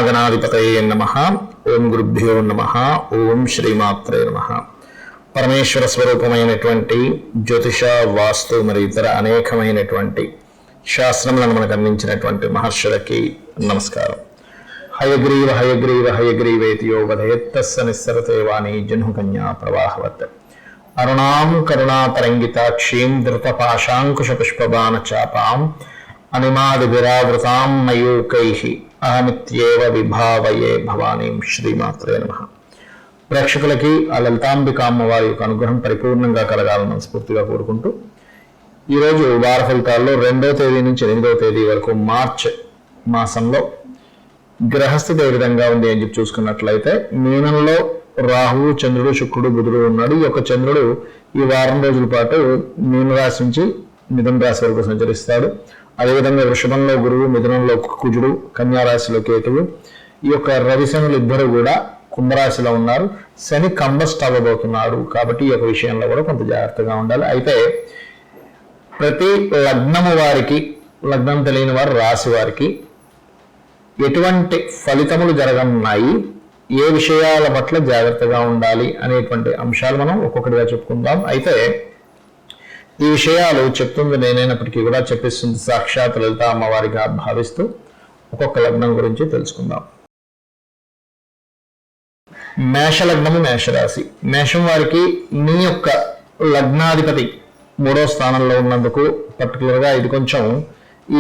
శ్రీమహాగణాధిపతయే నమః. ఓం గురుభ్యో నమః. ఓం శ్రీమాత్రే నమః. పరమేశ్వర స్వరూపమైనటువంటి జ్యోతిష, వాస్తు మరియు ఇతర అనేకమైనటువంటి శాస్త్రములను మనకు అందించినటువంటి మహర్షులకి నమస్కారం. హయగ్రీవ హయగ్రీవ హయగ్రీవేతి యో వదయత్తస్స నిస్సరతే వాణి జహ్నుకన్యా ప్రవాహవత్. అరుణాం కరుణాతరంగితాక్షీం ధృతపాశాంకుశ పుష్పబాణ చాపాం అనిమాది విరావృతాం మయూకైః అహమిత్యేవ విభావయే భవానీం. శ్రీమాత్రే నమః. ప్రేక్షకులకి ఆ లలితాంబిక అమ్మవారి యొక్క అనుగ్రహం పరిపూర్ణంగా కలగాలని మనస్ఫూర్తిగా కోరుకుంటూ ఈరోజు వార ఫలితాల్లో 2వ తేదీ నుంచి 8వ తేదీ వరకు మార్చ్ మాసంలో గ్రహస్థితి ఏ విధంగా ఉంది అని చెప్పి చూసుకున్నట్లయితే, మీనంలో రాహువు, చంద్రుడు, శుక్రుడు, బుధుడు ఉన్నాడు. ఈ యొక్క చంద్రుడు ఈ వారం రోజుల పాటు మీనరాశి నుంచి మిథున రాశి వరకు సంచరిస్తాడు. అదేవిధంగా వృషభంలో గురువు, మిథునంలో కుజుడు, కన్యారాశిలో కేతువు. ఈ యొక్క రవిశనులు ఇద్దరు కూడా కుంభరాశిలో ఉన్నారు. శని కంబస్ట్ అవ్వబోతున్నాడు. కాబట్టి ఈ యొక్క విషయంలో కూడా కొంత జాగ్రత్తగా ఉండాలి. అయితే ప్రతి లగ్నము వారికి, లగ్నం తెలియని వారు రాశి వారికి ఎటువంటి ఫలితములు జరగనున్నాయి, ఏ విషయాల పట్ల జాగ్రత్తగా ఉండాలి అనేటువంటి అంశాలు మనం ఒక్కొక్కటిగా చెప్పుకుందాం. అయితే ఈ విషయాలు చెప్తుంది నేనైనప్పటికీ కూడా చెప్పిస్తుంది సాక్షాత్ లలిత అమ్మవారిగా భావిస్తూ ఒక్కొక్క లగ్నం గురించి తెలుసుకుందాం. మేషలగ్నము, మేషరాశి. మేషం వారికి మీ యొక్క లగ్నాధిపతి 3వ స్థానంలో ఉన్నందుకు, పర్టికులర్గా ఇది కొంచెం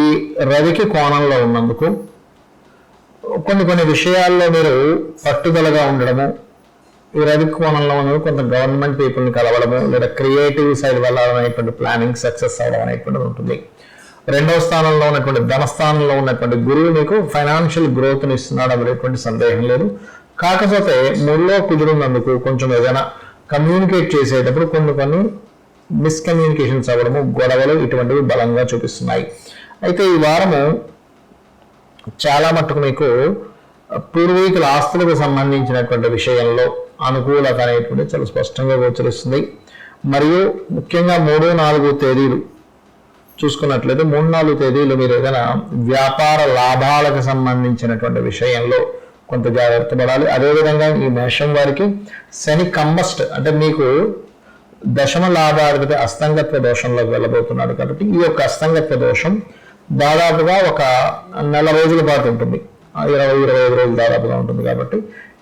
ఈ రవికి కోణంలో ఉన్నందుకు కొన్ని విషయాల్లో మీరు పట్టుదలగా ఉండడము, ఈ రవి కోణంలో ఉన్నది కొంత గవర్నమెంట్ పీపుల్ని కలవడము, లేదా క్రియేటివ్ సైడ్ వెళ్ళాలనేటువంటి ప్లానింగ్ సక్సెస్ అవ్వడం అనేటువంటిది ఉంటుంది. 2వ స్థానంలో ఉన్నటువంటి ధనస్థానంలో ఉన్నటువంటి గురువు మీకు ఫైనాన్షియల్ గ్రోత్ని ఇస్తున్నాడు, అనేటువంటి సందేహం లేదు. కాకపోతే 3లో కుదురున్నందుకు కొంచెం ఏదైనా కమ్యూనికేట్ చేసేటప్పుడు కొన్ని మిస్కమ్యూనికేషన్స్ అవ్వడము, గొడవలు ఇటువంటివి బలంగా చూపిస్తున్నాయి. అయితే ఈ వారము చాలా మట్టుకు మీకు పూర్వీకుల ఆస్తులకు సంబంధించినటువంటి విషయంలో అనుకూలత అనేటువంటి చాలా స్పష్టంగా గోచరిస్తుంది. మరియు ముఖ్యంగా 3, 4 తేదీలు చూసుకున్నట్లయితే 3, 4 తేదీలు మీరు ఏదైనా వ్యాపార లాభాలకు సంబంధించినటువంటి విషయంలో కొంత జాగ్రత్త పడాలి. అదేవిధంగా ఈ మేషం వారికి శని కంబస్ట్, అంటే మీకు దశమ లాభాధిపతి అస్తంగత్వ దోషంలోకి వెళ్ళబోతున్నాడు. కాబట్టి ఈ యొక్క అస్తంగత్వ దోషం దాదాపుగా ఒక నెల రోజుల పాటు ఉంటుంది, 20-25 రోజులు దాదాపుగా ఉంటుంది. కాబట్టి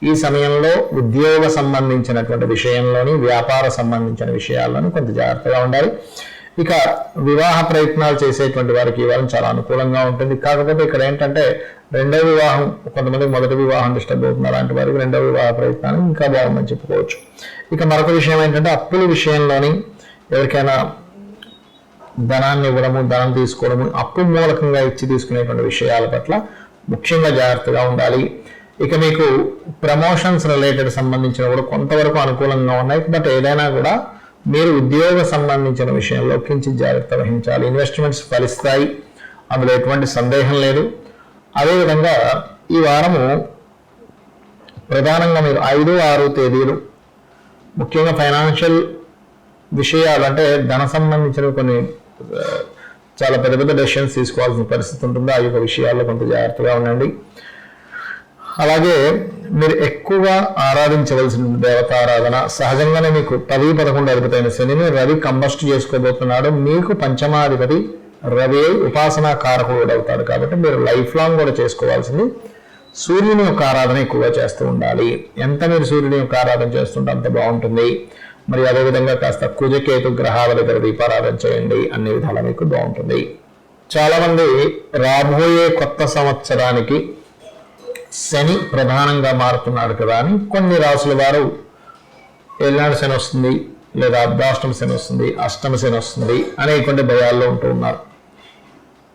ఈ సమయంలో ఉద్యోగ సంబంధించినటువంటి విషయంలోని, వ్యాపార సంబంధించిన విషయాల్లోని కొంత జాగ్రత్తగా ఉండాలి. ఇక వివాహ ప్రయత్నాలు చేసేటువంటి వారికి ఈ వారం చాలా అనుకూలంగా ఉంటుంది. కాకపోతే ఇక్కడ ఏంటంటే 2వ వివాహం, కొంతమంది మొదటి వివాహం డిస్టర్బ్ అవుతున్నారు, అలాంటి వారికి 2వ వివాహ ప్రయత్నాన్ని ఇంకా బాగుందని చెప్పుకోవచ్చు. ఇక మరొక విషయం ఏంటంటే అప్పుల విషయంలోని ఎవరికైనా ధనాన్ని ఇవ్వడము, ధనం తీసుకోవడము, అప్పు మూలకంగా ఇచ్చి తీసుకునేటువంటి విషయాల పట్ల ముఖ్యంగా జాగ్రత్తగా ఉండాలి. ఇక మీకు ప్రమోషన్స్ రిలేటెడ్ సంబంధించిన కూడా కొంతవరకు అనుకూలంగా ఉన్నాయి. బట్ ఏదైనా కూడా మీరు ఉద్యోగ సంబంధించిన విషయంలో కించిత్ జాగ్రత్త వహించాలి. ఇన్వెస్ట్మెంట్స్ ఫలిస్తాయి, అందులో ఎటువంటి సందేహం లేదు. అదేవిధంగా ఈ వారము ప్రధానంగా మీరు 5, 6 తేదీలు ముఖ్యంగా ఫైనాన్షియల్ విషయాలు, అంటే ధన సంబంధించిన కొన్ని చాలా పెద్ద డెసిషన్స్ తీసుకోవాల్సిన పరిస్థితి ఉంటుంది. ఆ యొక్క విషయాల్లో కొంత జాగ్రత్తగా ఉండండి. అలాగే మీరు ఎక్కువగా ఆరాధించవలసిన దేవతారాధన, సహజంగానే మీకు 10, 11 అధిపతైన శనిని రవి కంబస్ట్ చేసుకోబోతున్నాడు. మీకు పంచమాధిపతి రవి ఉపాసనా కారకుడు అవుతాడు. కాబట్టి మీరు లైఫ్ లాంగ్ కూడా చేసుకోవాల్సింది సూర్యుని యొక్క ఆరాధన ఎక్కువగా చేస్తూ ఉండాలి. ఎంత మీరు సూర్యుని యొక్క ఆరాధన చేస్తుంటే అంత బాగుంటుంది. మరి అదేవిధంగా కాస్త కుజకేతు గ్రహాల దగ్గర దీపారాధన చేయండి, అన్ని విధాలా మీకు బాగుంటుంది. చాలామంది రాబోయే కొత్త సంవత్సరానికి శని ప్రధానంగా మారుతున్నాడు కదా అని కొన్ని రాసుల వారు ఏలినాడు శని వస్తుంది, లేదా అర్ధాష్టమ శని వస్తుంది, అష్టమ శని వస్తుంది అనేటువంటి భయాల్లో ఉంటూ ఉన్నారు.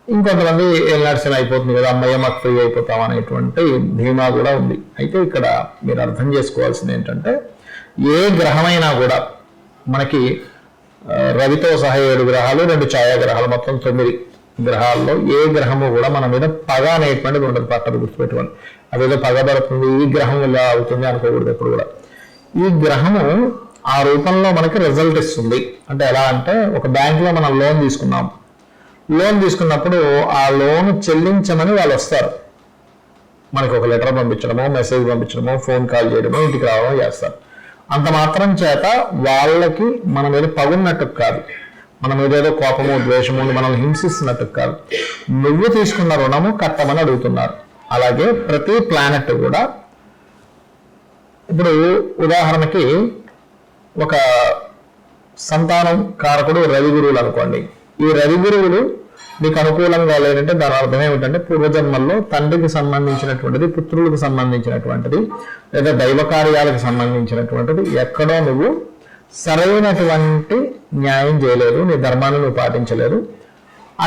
ఇంకొంతమంది ఏలినాడు శని అయిపోతుంది కదా, అమ్మయ్య మాకు ఫ్రీ అయిపోతాం అనేటువంటి ధీమా కూడా ఉంది. అయితే ఇక్కడ మీరు అర్థం చేసుకోవాల్సింది ఏంటంటే, ఏ గ్రహమైనా కూడా మనకి రవితో సహా 7 గ్రహాలు, 2 ఛాయాగ్రహాలు, మొత్తం 9 గ్రహాల్లో ఏ గ్రహము కూడా మన మీద పగ అనేటువంటిది ఉండదు. పక్కన గుర్తుపెట్టుకోండి. అదేదో పగబడుతుంది, ఈ గ్రహం ఇలా అవుతుంది అనుకోకూడదు ఎప్పుడు కూడా. ఈ గ్రహము ఆ రూపంలో మనకి రిజల్ట్ ఇస్తుంది. అంటే ఎలా అంటే, ఒక బ్యాంకులో మనం లోన్ తీసుకున్నాం, లోన్ తీసుకున్నప్పుడు ఆ లోన్ చెల్లించమని వాళ్ళు వస్తారు. మనకు ఒక లెటర్ పంపించడమో, మెసేజ్ పంపించడమో, ఫోన్ కాల్ చేయడమో, ఇంటికి రావడమో చేస్తారు. అంత మాత్రం చేత వాళ్ళకి మన మీద పగున్నట్టు కాదు, మన మీద ఏదో కోపము, ద్వేషము మనల్ని హింసిస్తున్నట్టు కాదు. నువ్వు తీసుకున్న రుణము కట్టమని అడుగుతున్నారు. అలాగే ప్రతి ప్లానెట్ కూడా, ఇప్పుడు ఉదాహరణకి ఒక సంతానం కారకుడు రవి గురువులు అనుకోండి. ఈ రవి గురువులు మీకు అనుకూలంగా లేదంటే దాని అర్థం ఏమిటంటే పూర్వజన్మల్లో తండ్రికి సంబంధించినటువంటిది, పుత్రులకు సంబంధించినటువంటిది, లేదా దైవ కార్యాలకు సంబంధించినటువంటిది ఎక్కడో నువ్వు సరైనటువంటి న్యాయం చేయలేదు, నీ ధర్మాన్ని నువ్వు పాటించలేదు.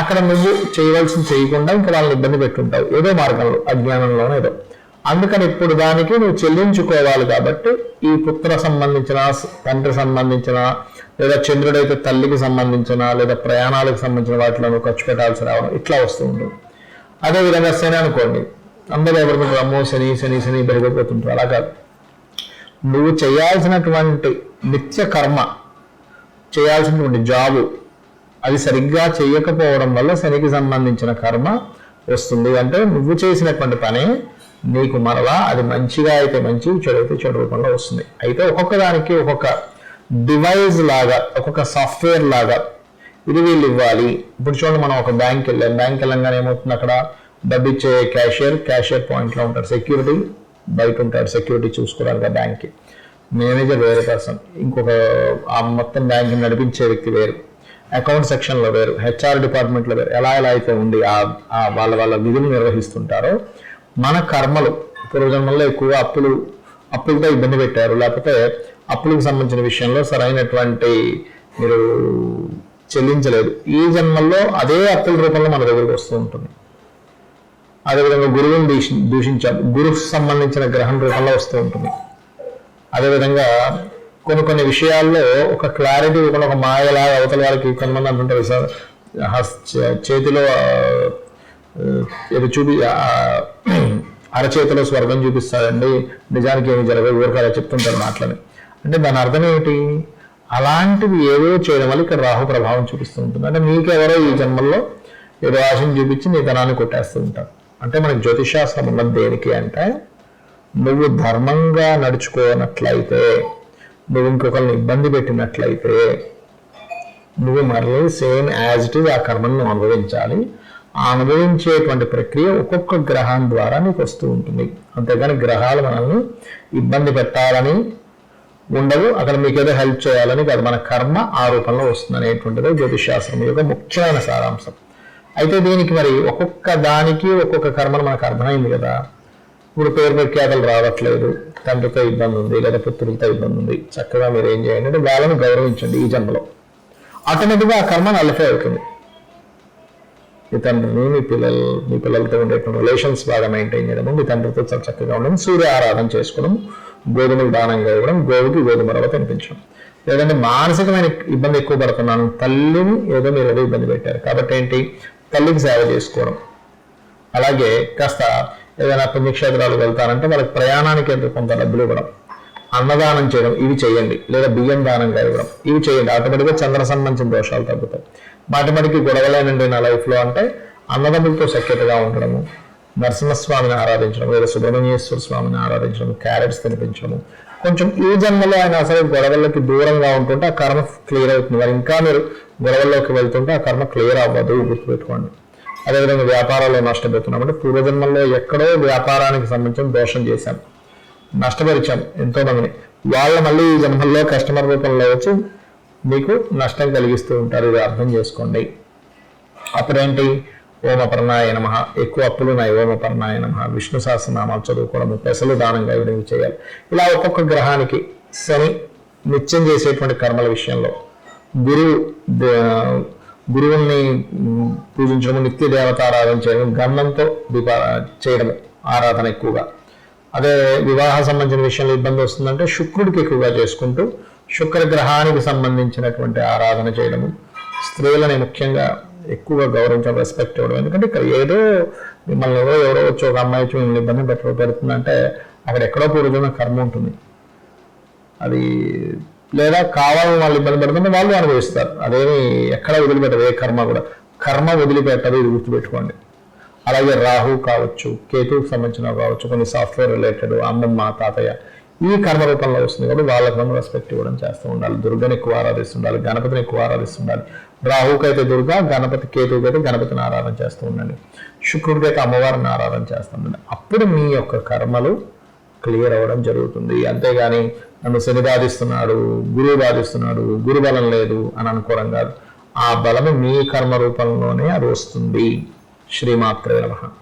అక్కడ నువ్వు చేయవలసింది చేయకుండా ఇంకా వాళ్ళని ఇబ్బంది పెట్టుంటావు ఏదో మార్గంలో, అజ్ఞానంలోనో ఏదో. అందుకని ఇప్పుడు దానికి నువ్వు చెల్లించుకోవాలి. కాబట్టి ఈ పుత్ర సంబంధించిన, తండ్రి సంబంధించిన, లేదా చంద్రుడైతే తల్లికి సంబంధించిన, లేదా ప్రయాణాలకు సంబంధించిన వాటిలో నువ్వు ఖర్చు పెట్టాల్సి రావడం ఇట్లా వస్తూ ఉంటుంది. అదేవిధంగా శని అనుకోండి, అందరూ ఎవరికి అమ్మో శని శని శని పెరిగిపోతుంటారు. అలా కాదు, నువ్వు చేయాల్సినటువంటి నిత్య కర్మ, చేయాల్సినటువంటి జాబు అది సరిగ్గా చేయకపోవడం వల్ల శనికి సంబంధించిన కర్మ వస్తుంది. అంటే నువ్వు చేసినటువంటి పని నీకు మరలా అది మంచిగా అయితే మంచి, చెడు అయితే చెడు రూపంలో వస్తుంది. అయితే ఒక్కొక్క దానికి ఒక్కొక్క డివైస్ లాగా, ఒక్కొక్క సాఫ్ట్వేర్ లాగా ఇది వీళ్ళు ఇవ్వాలి. ఇప్పుడు చూడండి, మనం ఒక బ్యాంక్ వెళ్ళంగానే ఏమవుతుంది, అక్కడ డబ్బు ఇచ్చే క్యాషియర్ పాయింట్లో ఉంటాడు, సెక్యూరిటీ బయట ఉంటాడు, సెక్యూరిటీ చూసుకోవడానికి ఆ బ్యాంక్కి. మేనేజర్ వేరే పర్సన్, ఇంకొక ఆ మొత్తం బ్యాంక్ నడిపించే వ్యక్తి వేరు, అకౌంట్ సెక్షన్లో వేరు, హెచ్ఆర్ డిపార్ట్మెంట్లో వేరు. ఎలా అయితే ఉండి వాళ్ళ విధులు నిర్వహిస్తుంటారో, మన కర్మలు పూర్వజన్మల్లో ఎక్కువగా అప్పులతో ఇబ్బంది పెట్టారు, లేకపోతే అప్పులకు సంబంధించిన విషయంలో సరైనటువంటి మీరు చెల్లించలేదు, ఈ జన్మల్లో అదే అప్పుల రూపంలో మన దగ్గరికి వస్తూ ఉంటుంది. అదేవిధంగా గురువుని దూషించాం, గురువుకు సంబంధించిన గ్రహం రూపంలో వస్తూ ఉంటుంది. అదేవిధంగా కొన్ని విషయాల్లో ఒక క్లారిటీ ఇవ్వకుండా, ఒక మాయలాగా అవతల వాళ్ళకి కొంతమంది అంటుంటారు సార్, చేతిలో అరచేతిలో స్వర్గం చూపిస్తాడండి, నిజానికి ఏమి జరగదు, ఊరికలా చెప్తుంటారు మాటలని. అంటే దాని అర్థం ఏమిటి, అలాంటివి ఏవో చేయడం వల్ల ఇక్కడ రాహు ప్రభావం చూపిస్తూ ఉంటుంది. అంటే మీకెవరో ఈ జన్మల్లో ఏదో ఆశను చూపించి నీ ధనాన్ని కొట్టేస్తూ ఉంటారు. అంటే మనకి జ్యోతిషాస్త్రం ఉన్నది దేనికి అంటే, నువ్వు ధర్మంగా నడుచుకోనట్లయితే, నువ్వు ఇంకొకరిని ఇబ్బంది పెట్టినట్లయితే, నువ్వు మళ్ళీ సేమ్ యాజ్ ఇట్ ఈజ్ ఆ కర్మను అనుభవించాలి. ఆ అనుభవించేటువంటి ప్రక్రియ ఒక్కొక్క గ్రహం ద్వారా నీకు వస్తూ ఉంటుంది. అంతేగాని గ్రహాలు మనల్ని ఇబ్బంది పెట్టాలని ఉండవు, అక్కడ మీకు ఏదో హెల్ప్ చేయాలని కాదు. మన కర్మ ఆ రూపంలో వస్తుంది అనేటువంటిది జ్యోతిషాస్త్రం యొక్క ముఖ్యమైన సారాంశం. అయితే దీనికి మరి ఒక్కొక్క దానికి ఒక్కొక్క కర్మను మనకు అర్థమైంది కదా. ఇప్పుడు పేరు ప్రఖ్యాతలు రావట్లేదు, తండ్రితో ఇబ్బంది ఉంది, లేదా పుత్రులతో ఇబ్బంది ఉంది, చక్కగా మీరు ఏం చేయండి అంటే వాళ్ళని గౌరవించండి. ఈ జన్మలో ఆటోమేటిక్గా ఆ కర్మ నలిఫై అవుతుంది. మీ తండ్రిని, మీ పిల్లలతో ఉండేటువంటి రిలేషన్స్ బాగా మెయింటైన్ చేయడము, మీ తండ్రితో చాలా చక్కగా ఉండడం, సూర్య ఆరాధన చేసుకోవడం, గోధుమలు దానంగా ఇవ్వడం, గోవుకి గోధుమ రవ్వ తినిపించడం. లేదంటే మానసికమైన ఇబ్బంది ఎక్కువ పడుతున్నాను, తల్లిని ఏదో మీరు ఏదో ఇబ్బంది పెట్టారు కాబట్టి ఏంటి, తల్లికి సేవ చేసుకోవడం. అలాగే కాస్త ఏదైనా పుణ్యక్షేత్రాలు వెళ్తారంటే వాళ్ళకి ప్రయాణానికి ఎంతో కొంత డబ్బులు ఇవ్వడం, అన్నదానం చేయడం, ఇవి చేయండి. లేదా బియ్యం దానంగా ఇవ్వడం, ఇవి చేయండి. ఆటోమేటిక్గా చంద్ర సంబంధించిన దోషాలు తగ్గుతాయి. మాటిమాటికి గొడవలేనండి నా లైఫ్లో అంటే అన్నదమ్ములతో సఖ్యతగా ఉండడము, నరసింహస్వామిని ఆరాధించడం, లేదా సుబ్రహ్మణ్యేశ్వర స్వామిని ఆరాధించడం, క్యారెట్స్ తినిపించడము. కొంచెం ఈ జన్మలో ఆయన అసలు గొడవలకి దూరంగా ఉంటుంటే ఆ కర్మ క్లియర్ అవుతుంది. మరి ఇంకా మీరు గొడవల్లోకి వెళ్తుంటే ఆ కర్మ క్లియర్ అవ్వదు, గుర్తుపెట్టుకోండి. అదేవిధంగా వ్యాపారాల్లో నష్టపోతున్నాం అంటే పూర్వజన్మల్లో ఎక్కడో వ్యాపారానికి సంబంధించిన దోషం చేశాం, నష్టపరిచాం ఎంతో మందిని. వాళ్ళు మళ్ళీ ఈ జన్మల్లో కస్టమర్ రూపంలో వచ్చి మీకు నష్టం కలిగిస్తూ ఉంటారు. ఇది అర్థం చేసుకోండి. అప్పుడేంటి, ఓమపర్ణాయ నమః, ఎక్కువ అప్పులు ఉన్నాయి, ఓమపర్ణాయ నమః, విష్ణు సహస్రనామాలు చదువుకోవడము, పెసలు దానంగా ఇవ్వడం చేయాలి. ఇలా ఒక్కొక్క గ్రహానికి శని నిత్యం చేసేటువంటి కర్మల విషయంలో, గురువుల్ని పూజించడము, నిత్య దేవత ఆరాధన చేయడం, గంధంతో చేయడము ఆరాధన ఎక్కువగా. అదే వివాహ సంబంధించిన విషయంలో ఇబ్బంది వస్తుందంటే శుక్రుడికి ఎక్కువగా చేసుకుంటూ శుక్ర గ్రహానికి సంబంధించినటువంటి ఆరాధన చేయడము, స్త్రీలని ముఖ్యంగా ఎక్కువగా గౌరవించడం, రెస్పెక్ట్ ఇవ్వడం. ఎందుకంటే ఇక్కడ ఏదో మిమ్మల్ని ఎవరో వచ్చి ఒక అమ్మాయి వచ్చి మిమ్మల్ని ఇబ్బంది పెడుతుందంటే అక్కడ ఎక్కడో పూర్వజన్మ కర్మ ఉంటుంది. అది లేదా కావాలని వాళ్ళు ఇబ్బంది పెడుతుంటే వాళ్ళు అనుభవిస్తారు. అదేమి ఎక్కడ వదిలిపెట్టదు, ఏ కర్మ కూడా కర్మ వదిలిపెట్టదు, ఇది గుర్తుపెట్టుకోండి. అలాగే రాహు కావచ్చు, కేతువుకు సంబంధించిన కావచ్చు, కొన్ని సాఫ్ట్వేర్ రిలేటెడ్ అమ్మమ్మ తాతయ్య ఈ కర్మ రూపంలో వస్తుంది కాబట్టి వాళ్ళకి మనం రెస్పెక్ట్ ఇవ్వడం చేస్తూ ఉండాలి. దుర్గని ఎక్కువ ఆరాధిస్తుండాలి, గణపతిని ఎక్కువ ఆరాధిస్తుండాలి. రాహుకైతే దుర్గా, గణపతి కేతువుకి అయితే గణపతిని ఆరాధన చేస్తూ ఉండండి. శుక్రుడికి అయితే అమ్మవారిని ఆరాధన చేస్తూ ఉండండి. అప్పుడు మీ యొక్క కర్మలు క్లియర్ అవ్వడం జరుగుతుంది. అంతేగాని నన్ను శని బాధిస్తున్నాడు, గురువు బాధిస్తున్నాడు, గురు బలం లేదు అని అనుకోవడం కాదు. ఆ బలము మీ కర్మ రూపంలోనే అది వస్తుంది. శ్రీమాత్రే నమః.